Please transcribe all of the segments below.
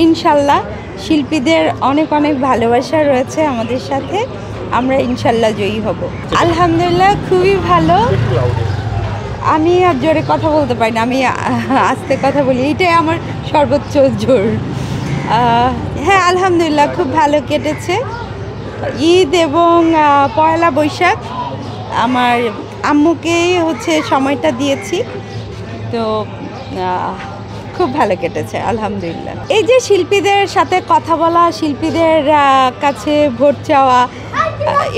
ইনশাল্লাহ শিল্পীদের অনেক অনেক ভালোবাসা রয়েছে আমাদের সাথে, আমরা ইনশাল্লাহ জয়ী হব। আলহামদুলিল্লাহ খুবই ভালো। আমি আর জোরে কথা বলতে পারি না, আমি আস্তে কথা বলি, এটাই আমার সর্বোচ্চ জোর। হ্যাঁ আলহামদুলিল্লাহ খুব ভালো কেটেছে। ঈদ এবং পয়লা বৈশাখ আমার আম্মুকেই হচ্ছে সময়টা দিয়েছি, তো খুব ভালো কেটেছে আলহামদুলিল্লাহ। এই যে শিল্পীদের সাথে কথা বলা, শিল্পীদের কাছে ভোট চাওয়া,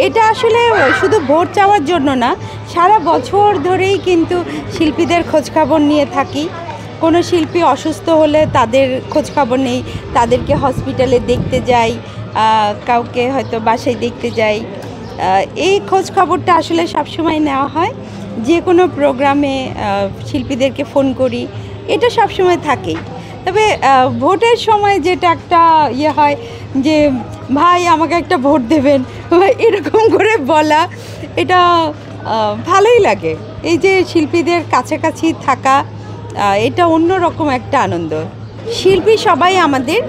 এটা আসলে শুধু ভোট চাওয়ার জন্য না, সারা বছর ধরেই কিন্তু শিল্পীদের খোঁজখবর নিয়ে থাকি। কোনো শিল্পী অসুস্থ হলে তাদের খোঁজখবর নেই, তাদেরকে হসপিটালে দেখতে যাই, কাউকে হয়তো বাসায় দেখতে যাই। এই খোঁজখবরটা আসলে সবসময় নেওয়া হয়। যে কোনো প্রোগ্রামে শিল্পীদেরকে ফোন করি, এটা সবসময় থাকেই। তবে ভোটের সময় যেটা একটা ইয়ে হয় যে ভাই আমাকে একটা ভোট দেবেন, এরকম করে বলা, এটা ভালোই লাগে। এই যে শিল্পীদের কাছাকাছি থাকা, এটা অন্যরকম একটা আনন্দ। শিল্পী সবাই আমাদের,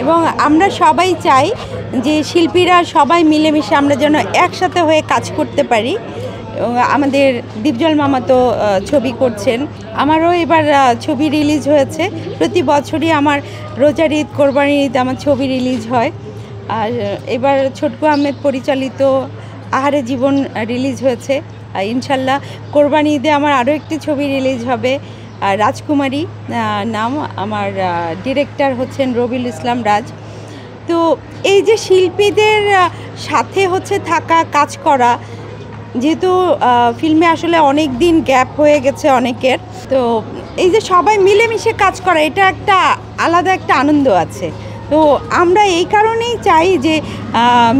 এবং আমরা সবাই চাই যে শিল্পীরা সবাই মিলেমিশে আমরা যেন একসাথে হয়ে কাজ করতে পারি। আমাদের দীপজল মামা তো ছবি করছেন, আমারও এবার ছবি রিলিজ হয়েছে। প্রতি বছরই আমার রোজার ঈদ, কোরবানির ঈদ আমার ছবি রিলিজ হয়। আর এবার ছোটকু আহমেদ পরিচালিত আহারে জীবন রিলিজ হয়েছে। ইনশাল্লাহ কোরবানি ঈদে আমার আরও একটি ছবি রিলিজ হবে, রাজকুমারী নাম। আমার ডিরেক্টর হচ্ছেন রবিউল ইসলাম রাজ। তো এই যে শিল্পীদের সাথে হচ্ছে থাকা, কাজ করা, যেহেতু ফিল্মে আসলে অনেক দিন গ্যাপ হয়ে গেছে অনেকের, তো এই যে সবাই মিলেমিশে কাজ করা, এটা একটা আলাদা একটা আনন্দ আছে। তো আমরা এই কারণেই চাই যে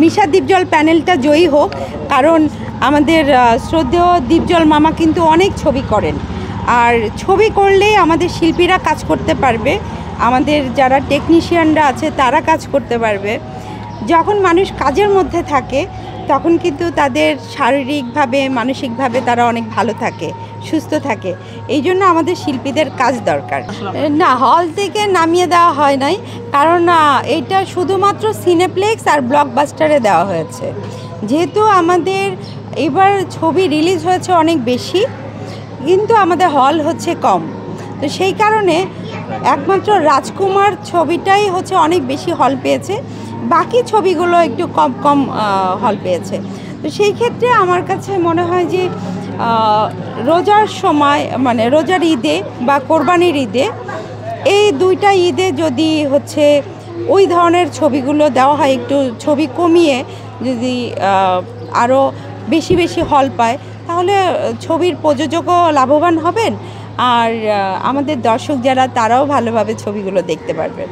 মিশা দীপজল প্যানেলটা জয়ী হোক, কারণ আমাদের শ্রদ্ধেয় দীপজল মামা কিন্তু অনেক ছবি করেন, আর ছবি করলেই আমাদের শিল্পীরা কাজ করতে পারবে, আমাদের যারা টেকনিশিয়ানরা আছে তারা কাজ করতে পারবে। যখন মানুষ কাজের মধ্যে থাকে তখন কিন্তু তাদের শারীরিকভাবে, মানসিকভাবে তারা অনেক ভালো থাকে, সুস্থ থাকে। এই জন্য আমাদের শিল্পীদের কাজ দরকার। না, হল থেকে নামিয়ে দেওয়া হয় নাই, কারণ এটা শুধুমাত্র সিনেপ্লেক্স আর ব্লকবাস্টারে দেওয়া হয়েছে। যেহেতু আমাদের এবার ছবি রিলিজ হয়েছে অনেক বেশি, কিন্তু আমাদের হল হচ্ছে কম, তো সেই কারণে একমাত্র রাজকুমার ছবিটাই হচ্ছে অনেক বেশি হল পেয়েছে, বাকি ছবিগুলো একটু কম কম হল পেয়েছে। তো সেই ক্ষেত্রে আমার কাছে মনে হয় যে রোজার সময়, মানে রোজার ঈদে বা কোরবানির ঈদে, এই দুইটা ঈদে যদি হচ্ছে ওই ধরনের ছবিগুলো দেওয়া হয়, একটু ছবি কমিয়ে যদি আরও বেশি বেশি হল পায়, তাহলে ছবির প্রযোজকও লাভবান হবেন, আর আমাদের দর্শক যারা তারাও ভালোভাবে ছবিগুলো দেখতে পারবেন।